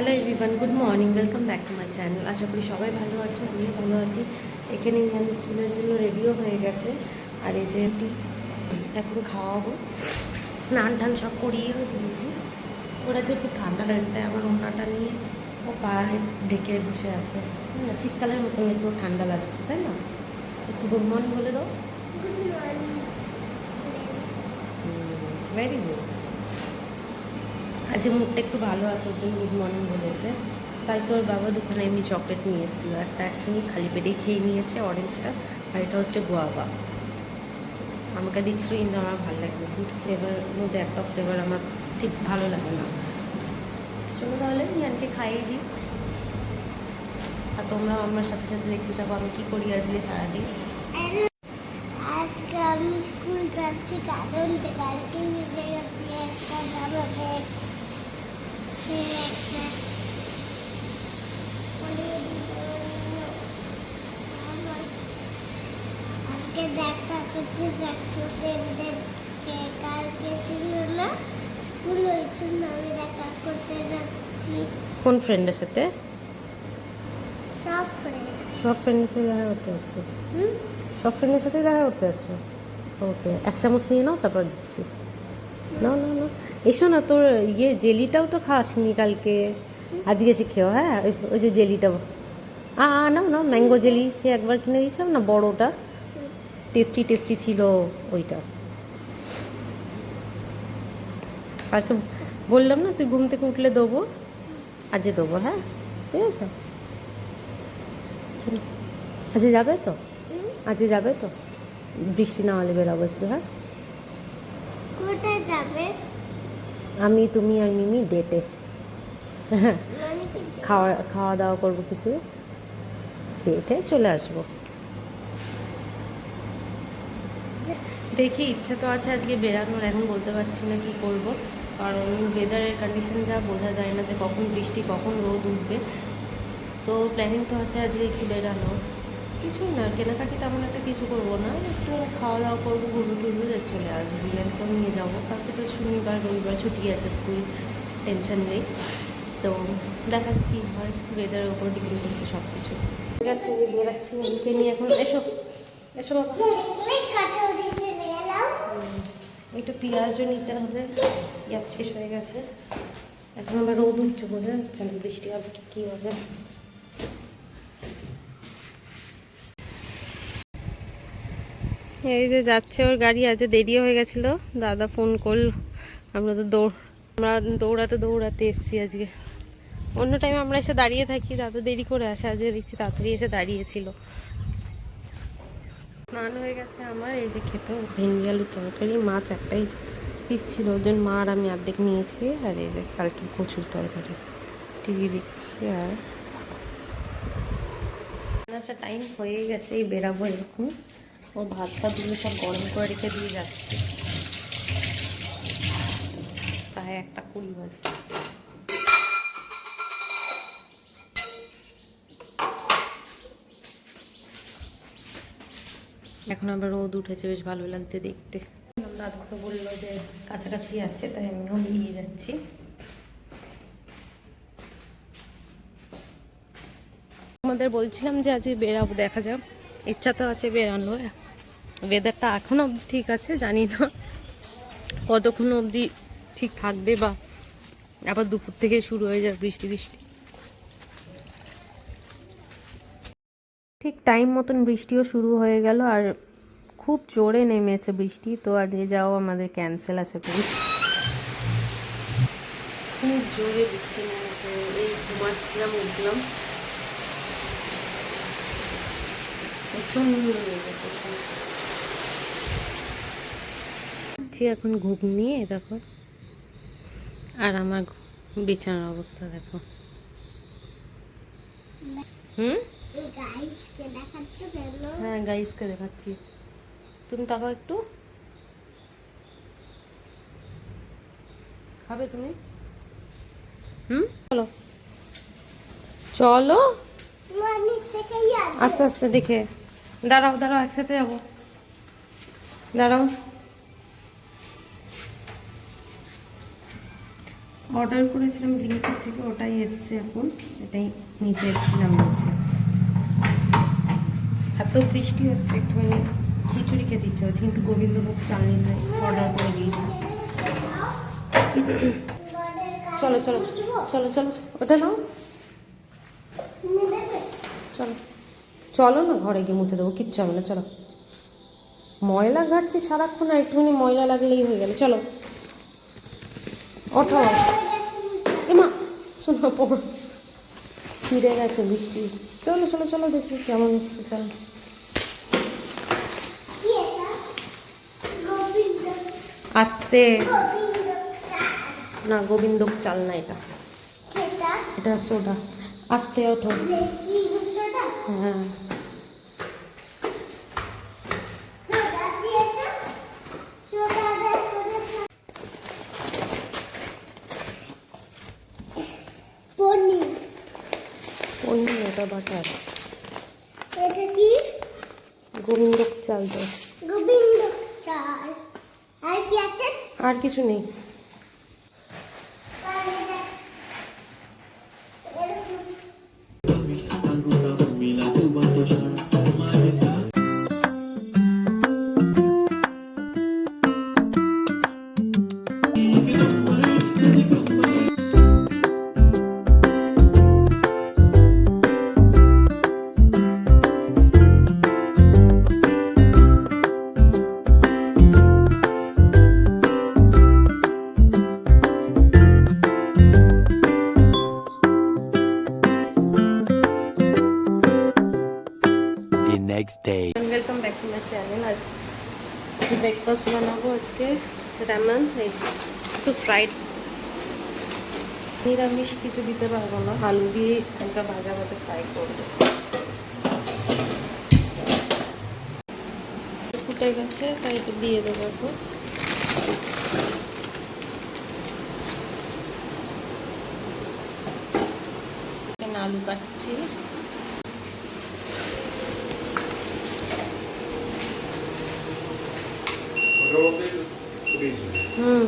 Hello everyone, good morning, welcome back to my channel. আশা করি সবাই ভালো আছো, আমিও ভালো আছি। এখানে আমি স্কুলের জন্য রেডিও হয়ে গেছে, আর এই যে এখন খাওয়াবো, স্নান টান সব করিয়েও দিয়েছি। ওরা যে খুব ঠান্ডা লাগছে, তাই আমার ওনাটা নিয়ে ও পায়ে ঢেকে বসে আছে। না, শীতকালের মতন একটু ঠান্ডা লাগছে, তাই না? একটু গুড মর্নিং বলে দাও। Good morning. Very good. আজ মুডটা একটু ভালো আছে, ওর জন্য গুড মর্নিং বলেছে। কালকে ওর বাবা দোকানে এমনি চকলেট নিয়ে এসেছিলো, আর তার তিনি খালি পেটেই খেয়ে নিয়েছে অরেঞ্জটা, আর এটা হচ্ছে গোয়াবা। আমাকে দিচ্ছিল, কিন্তু আমার ভালো লাগবে। দুটো ফ্লেভারের মধ্যে একটা ফ্লেভার আমার ঠিক ভালো লাগে না। চলো তাহলে ইয়ানকে খাইয়ে দিই, আর তোমরাও আমার সাথে সাথে দেখতে থাকো আমি কী করি আজকে সারাদিন। আজকে আমি স্কুল যাচ্ছি কারণ কালকে ভিজে গেছি একটা জামাতে আজকে দেখা করতে যাচ্ছি ফ্রেন্ডদেরকে। কালকে ছিল না স্কুল, ওই জন্য আমি দেখা করতে যাচ্ছি। কোন ফ্রেন্ডের সাথে? সব ফ্রেন্ড। সব ফ্রেন্ডের সাথে দেখা করতে যাচ্ছে? সব ফ্রেন্ডের সাথেই দেখা করতে যাচ্ছে? ওকে, এক চামচ নিয়ে নাও, তারপর দিচ্ছি। না না না, এসো না, তোর জেলিটাও তো খাসনি কালকে, আজকে এসে খেও। হ্যাঁ, ওই যে জেলিটা নাও নাও, ম্যাঙ্গো জেলি, সে একবার কিনে দিয়েছিলাম না, বড়োটা, টেস্টি টেস্টি ছিল ওইটা। কালকে বললাম না তুই ঘুম থেকে উঠলে দেবো, আজকে দেবো। হ্যাঁ, ঠিক আছে, চলো। আজকে যাবে তো? আজকে যাবে তো? বৃষ্টি না হলে বেরোবো একটু। হ্যাঁ, কোথায় যাবে? আমি, তুমি আর মিমি ডেটে। হ্যাঁ, খাওয়া খাওয়া দাওয়া করবো, কিছু খেয়ে চলে আসবো। দেখি, ইচ্ছা তো আছে আজকে বেরানোর, এখন বলতে পারছি না কি করব, কারণ ওয়েদারের কন্ডিশন যা বোঝা যায় না যে কখন বৃষ্টি কখন রোদ উঠবে। তো প্ল্যানিং তো আছে আজকে একটু বেরানোর। কিছুই না, কেনাকাটি তেমন একটা কিছু করবো না, একটু খাওয়া দাওয়া করবো, ঘুরু টুরু চলে আসবো। বিরিয়ানিকেও নিয়ে যাবো, কালকে তো শনিবার রবিবার ছুটি আছে, স্কুল টেনশন নেই। তো দেখা কী হয়, ওয়েদারের ওপর ডিপেন্ড করছে সব কিছু। ঠিক আছে, বেরাচ্ছি মিকে নিয়ে এখন। এসো এসো বাবা। একটু পেঁয়াজও নিতে হবে, পেঁয়াজ শেষ হয়ে গেছে। এখন আবার রোদ উঠছে, বোঝা যাচ্ছে না বৃষ্টি হবে কি কী হবে। এই যে যাচ্ছে ওর গাড়ি, আজ দেরিও হয়ে গেছিলো, দাদা ফোন করল। আমরা দৌড়াতে দৌড়াতে এসছি আজকে। অন্য টাইমে আমরা এসে দাঁড়িয়ে থাকি, দাদা দেরি করে আসে, আজকে দেখছি তাড়াতাড়ি এসে দাঁড়িয়েছিল। স্নান হয়ে গেছে আমার, এই যে খেতে ভেন্ডি আলুর তরকারি, মাছ একটাই পিস ছিল, ওই জন্য মা আর আমি অর্ধেক নিয়েছি। আর এই যে কালকে কচুর তরকারি, টিভি দেখছি। আর আচ্ছা, টাইম হয়ে গেছে, এই বেরাবো এরকম। ও ভাত ফাতগুলো সব গরম করে রেখে দিয়ে যাচ্ছে, প্রায় 1:20 বাজে। এখন আবার রোদ উঠেছে, বেশ ভালো লাগছে দেখতে। দাদাকে বললো যে কাছাকাছি আছে, তাই আমিও নিয়ে যাচ্ছি। আমাদের বলছিলাম যে আজকে বেরাবো, দেখা যাক, ইচ্ছা তো আছে বেরানোর। ওয়েদারটা এখনও অবধি ঠিক আছে, জানি না কতক্ষণ অবধি ঠিক থাকবে, বা আবার দুপুর থেকে শুরু হয়ে যাবে বৃষ্টি বৃষ্টি। ঠিক টাইম মতন বৃষ্টিও শুরু হয়ে গেল, আর খুব জোরে নেমেছে বৃষ্টি। তো আজকে যাও আমাদের ক্যান্সেল, আশা করি। খুব জোরে বৃষ্টি নেমেছে, এই ঘুমাচ্ছিলাম, উঠলাম, প্রচন্ড এখন ঘুম নিয়ে দেখো, আর আমার বিছানার অবস্থা দেখো। হ্যাঁ, গাইসকে দেখাচ্ছি, তুমি তাকাও একটু। খাবে তুমি? চলো চলো, আস্তে আস্তে দেখে। দাঁড়াও দাঁড়াও, একসাথে যাবো, দাঁড়াও। অর্ডার করেছিলাম ব্লিঙ্কিট থেকে, ওটাই এসছে এখন, এটাই নিতে এসেছিলাম নিচে। এত বৃষ্টি হচ্ছে, একটুখানি খিচুড়ি খেতে ইচ্ছে হচ্ছে, কিন্তু গোবিন্দভোগ চাল নিতে অর্ডার করে দিয়েছি। চলো চলো চলো চলো, ওটা নাও, চলো চলো না, ঘরে গিয়ে মুছে দেবো, কিচ্ছু হবে না, চলো। ময়লা ঘাটছে সারাক্ষণ, আর একটুখানি ময়লা লাগলেই হয়ে গেল, চলো ওঠো। এমা শোনো, পড় ছিঁড়ে গেছে বৃষ্টি। চলো চলো চলো, দেখি কেমন এসছে, চলো। আস্তে না, গোবিন্দভোগ চাল না এটা, এটা সোডা। আস্তে ওঠো। হ্যাঁ পনির, ওটা বাটার। এটা কি? গোবিন্দভোগ চাল তো। গোবিন্দভোগ চাল। আর কি আছে? আর কিছু নেই। next day. Welcome back to my channel. আজ ব্রেকফাস্ট বানাবো আজকে রামেন, এই তো ফ্রাইড, নিরামিষ কিছু দিতে পারবো না, আলু দিয়ে একটা ভাজা ভাজা ফ্রাই করবো। ফুটে গেছে, তাই এটা দিয়ে দেবো এখন। এখানে আলু কাটছি। হুম,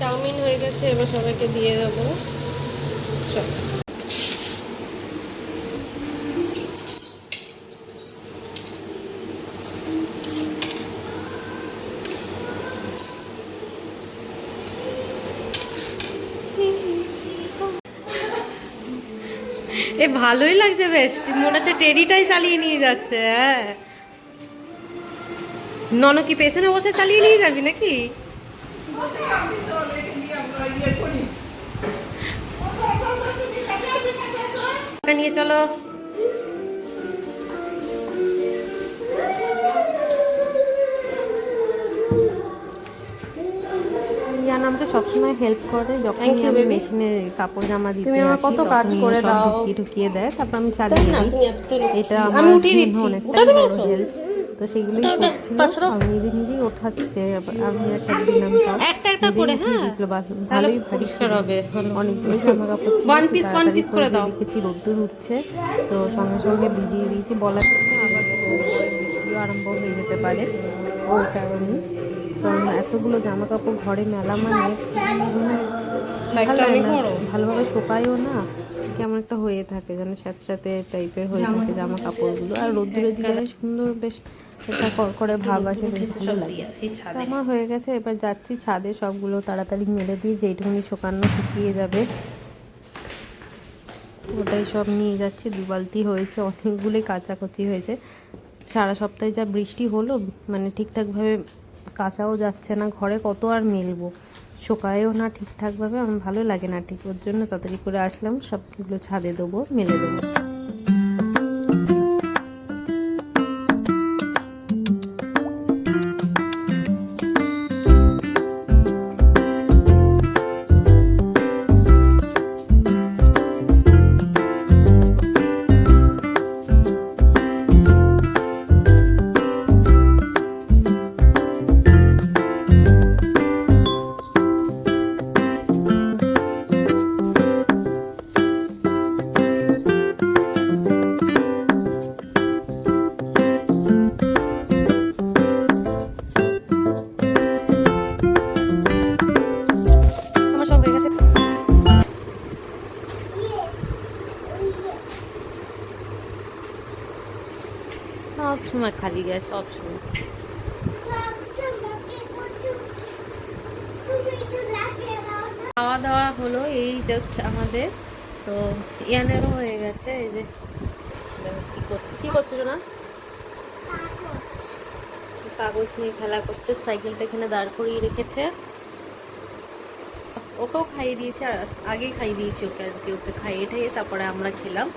চাউমিন হয়ে গেছে, এবার সবাইকে দিয়ে দেবো। এ ভালোই লাগছে বেশ, মনে হচ্ছে টেডিটাই চালিয়ে নিয়ে যাচ্ছে। হ্যাঁ, নন কি পেছনে বসে চালিয়ে নিয়ে যাবি নাকি? নিয়ে চলো। ইয়ান আমাকে সবসময় হেল্প করে, যখন আমি মেশিনে কাপড় জামা দিতে, তুমি আমার কত কাজ করে দাও, ঢুকিয়ে দেয়, তারপর আমি চালিয়ে দিই। এটা আমি উঠিয়ে দিচ্ছি, উঠাতে পেরেছো? তো সেগুলোই করছিল, আমি নিজে নিজেই ওঠাচ্ছে। আমি একটা দিন আমি তাও একটা একটা নিজেই করে, উঠিয়ে হ্যাঁ, দিয়েছিল, তাহলে ভালোই ভারী পরিষ্কার ছিল। হবে, ভালো। অনেকগুলো জামা কাপড় ছিল, One তো piece তাড়াতাড়ি করে দাও। দেখেছি রোদ্দুর উঠছে, তো সঙ্গে সঙ্গে ভিজিয়ে দিয়েছি। বলা যায় না আবার কিছুক্ষণ পরে বৃষ্টিও আরম্ভ হয়ে যেতে পারে, ওই কারণে। কারণ এতগুলো জামা কাপড় ঘরে মেলা মানে ভালো লাইটটা লাগে অনেক না, বড়। ভালোভাবে শোকায়ও না, কেমন একটা হয়ে থাকে যেন স্যাঁতস্যাঁতে টাইপের হয়ে থাকে জামা কাপড়গুলো। আর রোদ্দুরের দিকে সুন্দর বেশ একটা কড়কড়ে ভাব আসে, বেশ ভালো লাগে। আমার হয়ে গেছে, এবার যাচ্ছি ছাদে সবগুলো তাড়াতাড়ি মেলে দিয়ে, যেইটুকুনি শুকানো শুকিয়ে যাবে ওটাই সব নিয়ে যাচ্ছি। 2 বালতি হয়েছে, অনেকগুলোই কাচাকুচি হয়েছে। সারা সপ্তাহে যা বৃষ্টি হলো, মানে ঠিকঠাকভাবে কাচাও যাচ্ছে না, ঘরে কত আর মেলবো, শোকায়ও না ঠিকঠাকভাবে, আমার ভালো লাগে না ঠিক। ওর জন্য তাড়াতাড়ি করে আসলাম, সবগুলো ছাদে দেবো, মেলে দেবো। আমার সব হয়ে গেছে। সব সময় খালি গ্যাস, সব সময়। খাওয়া দাওয়া হলো এই জাস্ট আমাদের, তো ইয়ানেরও হয়ে গেছে। এই যে দেখো কি করছো না, কাগজ নিয়ে খেলা করছে, সাইকেলটা এখানে দাঁড় করিয়ে রেখেছে। ওকেও খাইয়ে দিয়েছি, আর আগেই খাইয়ে দিয়েছি ওকে, আজকে ওকে খাইয়ে ঠাইয়ে তারপরে আমরা খেলাম।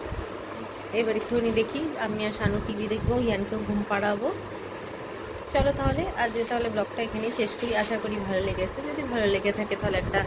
এবার একটুখানি দেখি, আমি আর শানু টিভি দেখবো, ইয়ানকেও ঘুম পাড়াবো। চলো তাহলে আজকে তাহলে ব্লগটা এখানেই শেষ করি। আশা করি ভালো লেগেছে, যদি ভালো লেগে থাকে তাহলে একটা